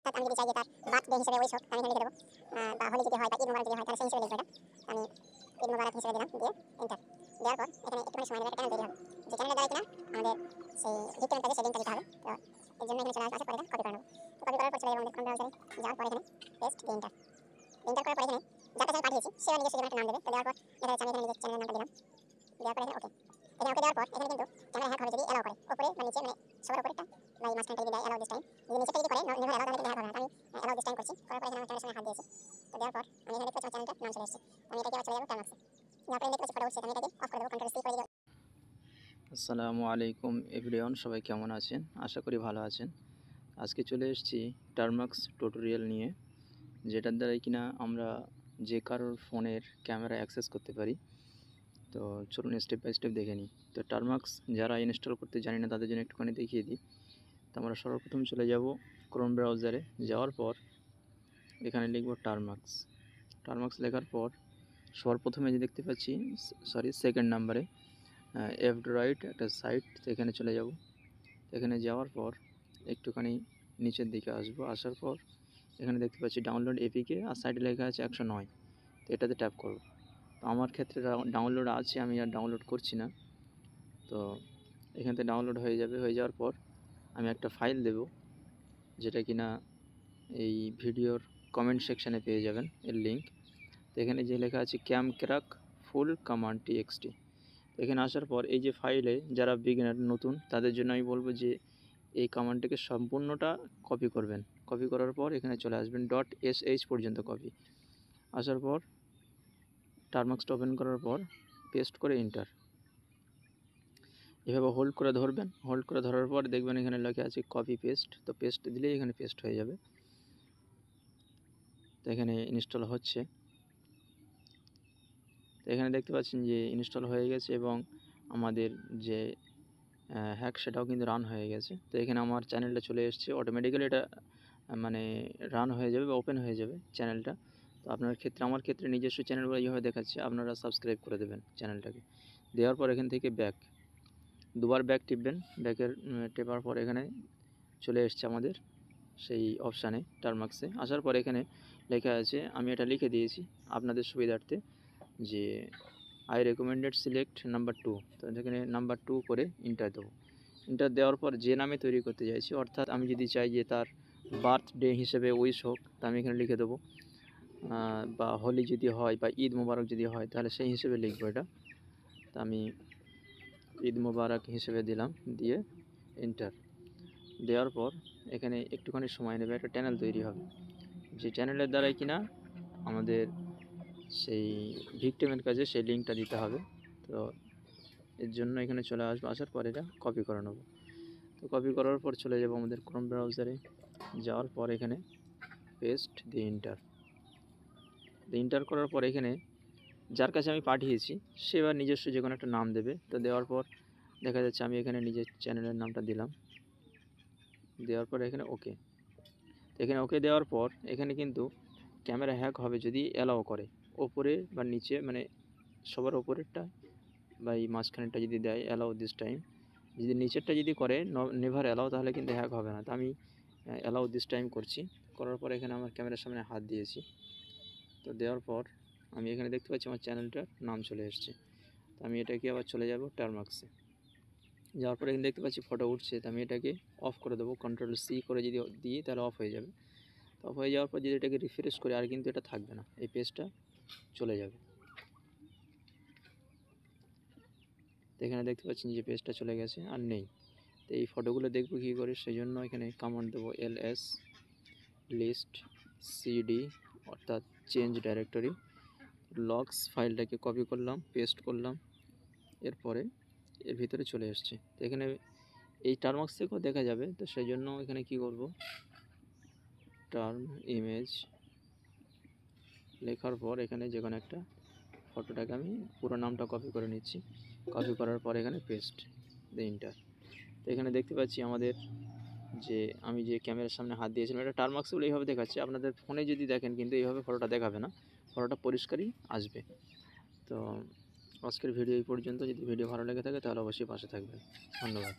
অর্থাৎ আমি যদি চাই যে তার বার্থডে হিসেবে উইশ হোক আমি এখানে লিখে দেবো, বা হোলি যদি হয় বা ঈদ মোবারক যদি হয় তাহলে সেই হিসেবে লিখবো। এটা আমি ঈদ মোবারক হিসেবে দিলাম, দিয়ে এন্টার দেওয়ার পর এখানে একটুখানি সময় নেবে, চ্যানেল তৈরি হবে। যে চ্যানেলের দ্বারা কিনা আমাদের সেই ভিক্টিমের কাছে সেই লিঙ্কটা দিতে হবে। তো এর জন্য এখানে চলে আসবে, আসার পর এটা কপি করে নেবো। তো কপি করার পর চলে যাবো আমাদের ক্রোম ব্রাউজারে, যাওয়ার পর এখানে পেস্ট দিয়ে এন্টার করার পর এখানে যার কাছে আমি পাঠিয়েছি সে নিজস্ব জীবনে একটা নাম দেবে। তো দেওয়ার পর দেখা যাচ্ছে আমি এখানে নিজের চ্যানেলের নামটা দিলাম, দেওয়ার পর এখানে ওকে। এখানে ওকে দেওয়ার পর এখানে কিন্তু ক্যামেরা হ্যাক হবে যদি এলাও করে, উপরে বা নিচে মানে সবার উপরেরটা বা এই মাঝখানটা যদি দেয় এলাও দিস টাইম, যদি নিচেটা যদি করে নেভার এলাও তাহলে কিন্তু হ্যাক হবে না। আমি এলাও দিস টাইম করছি, করার পর এখানে আমার ক্যামেরার সঙ্গে হাত দিয়েছি। তো দেওয়ার পর আমি এখানে দেখতে পাচ্ছি আমার চ্যানেলটার নাম চলে এসেছে। আমি এটাকে আবার চলে যাবো ক্যানভাসে, যাওয়ার পর দেখতে পাচ্ছি ফটো উঠছে, আমি এটাকে অফ করে দেবো, কন্ট্রোল সি করে দিলাম। আসসালামু আলাইকুম এভরিওয়ান, সবাই কেমন আছেন? আশা করি ভালো আছেন। আজকে চলে এসেছি টার্মাক্স টিউটোরিয়াল নিয়ে, যেটার দ্বারাই কিনা আমরা যে কারোর ফোনের ক্যামেরা অ্যাক্সেস করতে পারি। তো চলুন স্টেপ বাই স্টেপ দেখে নিই। তো টার্মাক্স যারা ইনস্টল করতে জানি না তাদের জন্য একটুখানি দেখিয়ে দিই। তো আমরা সর্বপ্রথম চলে যাব ক্রোম ব্রাউজারে, যাওয়ার পর এখানে লিখব টার্মাক্স লেখার পর সর্বপ্রথমে যে দেখতে পাচ্ছি সেকেন্ড নাম্বারে এফড্রয়েড একটা সাইট, এখানে চলে যাব। এখানে যাওয়ার পর একটুখানি নিচের দিকে আসবো, আসার পর এখানে দেখতে পাচ্ছি ডাউনলোড এপিকে আর সাইডে লেখা আছে 109। তো এটাতে ট্যাপ করব। তো আমার ক্ষেত্রে ডাউনলোড আছে, আমি আর ডাউনলোড করছি না। তো এখান থেকে ডাউনলোড হয়ে যাবে, হয়ে যাওয়ার পর আমি একটা ফাইল দেব, যেটা কিনা এই ভিডিওর কমেন্ট সেকশানে পেয়ে যাবেন এর লিঙ্ক। তো এখানে যে লেখা আছে ক্যামক্র্যাক ফুল কমান্ড টিএক্সটি। এখানে আসার পর এই যে ফাইলে যারা বিগিনার নতুন তাদের জন্য আমি বলবো যে এই কমান্ডটিকে সম্পূর্ণটা কপি করবেন। কপি করার পর এখানে চলে আসবেন .sh পর্যন্ত কপি। আসার পর টার্মাক্সটা ওপেন করার পর পেস্ট করে এন্টার, এভাবে হোল্ড করে ধরবেন। হোল্ড করে ধরার পর দেখবেন এখানে লেখা আছে কপি পেস্ট। তো পেস্ট দিলেই এখানে পেস্ট হয়ে যাবে। তো এখানে ইনস্টল হচ্ছে। তো এখানে দেখতে পাচ্ছেন যে ইনস্টল হয়ে গেছে এবং আমাদের যে হ্যাক সেটাও কিন্তু রান হয়ে গেছে। তো এখানে আমার চ্যানেলটা চলে এসেছে, অটোমেটিক্যালি এটা মানে রান হয়ে যাবে বা ওপেন হয়ে যাবে চ্যানেলটা। তো আপনার ক্ষেত্রে, আমার ক্ষেত্রে নিজস্ব চ্যানেলগুলো এইভাবে দেখাচ্ছে, আপনারা সাবস্ক্রাইব করে দেবেন চ্যানেলটাকে। দেওয়ার পর এখান থেকে দুবার ব্যাক টিপবেন। ব্যাকের টেপার পর এখানে চলে এসছে আমাদের সেই অপশানে টার্মাক্সে। আসার পর এখানে লেখা আছে, আমি এটা লিখে দিয়েছি আপনাদের সুবিধার্থে, যে আই রেকমেন্ডেড সিলেক্ট নাম্বার 2। তো এখানে নাম্বার 2 করে ইন্টার দেবো। ইন্টার দেওয়ার পর যে নামে তৈরি করতে চাইছি, অর্থাৎ আমি যদি চাই যে তার বার্থডে হিসেবে উইশ হোক, তা আমি এখানে লিখে দেবো। বা হোলি যদি হয় বা ঈদ মোবারক যদি হয় তাহলে সেই হিসেবে লিখবো এটা। তা আমি ঈদ মোবারক হিসেবে দিলাম, দিয়ে এন্টার দেওয়ার পর এখানে একটুখানি সময় নেবে, একটা চ্যানেল তৈরি হবে, যে চ্যানেলের দ্বারাই কিনা আমাদের সেই ভিক্টিমের কাছে সেই লিঙ্কটা দিতে হবে। তো এর জন্য এখানে চলে আসবো, আসার পর এটা কপি করে নেব। তো কপি করার পর চলে যাব আমাদের ক্রোম ব্রাউজারে, যাওয়ার পর এখানে পেস্ট দিয়ে এন্টার করার পর এখানে যার কাছে আমি পাঠিয়েছি সে এবার নিজস্ব যে কোনো একটা নাম দেবে। তো দেওয়ার পর দেখা যাচ্ছে আমি এখানে নিজের চ্যানেলের নামটা দিলাম, দেওয়ার পর এখানে ওকে। তো এখানে ওকে দেওয়ার পর এখানে কিন্তু ক্যামেরা হ্যাক হবে যদি অ্যালাও করে, ওপরে বা নিচে, মানে সবার ওপরেরটা বা এই মাঝখানেরটা যদি দেয় অ্যালাউ দিস টাইম, যদি নিচেরটা যদি করে নেভার অ্যালাউ, তাহলে কিন্তু হ্যাক হবে না। তো আমি অ্যালাউ দিস টাইম করছি। করার পর এখানে আমার ক্যামেরার সামনে হাত দিয়েছি। তো দেওয়ার পর আমি এখানে দেখতে পাচ্ছি আমার চ্যানেলটার নাম চলে এসছে। তো আমি এটাকে আবার চলে যাব টার্মাক্সে, যাওয়ার পর এখানে দেখতে পাচ্ছি ফটো উঠছে। তো আমি এটাকে অফ করে দেবো, কন্ট্রোল সি করে যদি দিই তাহলে অফ হয়ে যাবে। তো অফ হয়ে যাওয়ার পর যদি এটাকে রিফ্রেশ করি আর কিন্তু এটা থাকবে না, এই পেজটা চলে যাবে। তো এখানে দেখতে পাচ্ছেন যে পেজটা চলে গেছে আর নেই। তো এই ফটোগুলো দেখবো কী করে, সেই জন্য এখানে কমান্ড দেবো ls লিস্ট cd, অর্থাৎ চেঞ্জ ডাইরেক্টরি লগস। ফাইলটাকে কপি করলাম, পেস্ট করলাম, এরপরে এর ভিতরে চলে এসছে। তো এখানে এই টার্মাক্স থেকেও দেখা যাবে। তো সেই জন্য এখানে কি করব, টার্ম ইমেজ লেখার পর এখানে যে কোনো একটা ফটোটাকে আমি পুরো নামটা কপি করে নিচ্ছি। কপি করার পর এখানে পেস্ট দিয়ে এন্টার। তো এখানে দেখতে পাচ্ছি আমাদের যে আমি যে ক্যামেরার সামনে হাত দিয়েছিলাম, এটা টার্মাক্সগুলো এইভাবে দেখাচ্ছে। আপনাদের ফোনে যদি দেখেন কিন্তু এইভাবে ফটোটা দেখাবে না, ফটোটা পরিষ্কারই আসবে। তো আজকের ভিডিও এই পর্যন্ত। যদি ভিডিও ভালো লেগে থাকে তাহলে অবশ্যই পাশে থাকবেন। ধন্যবাদ।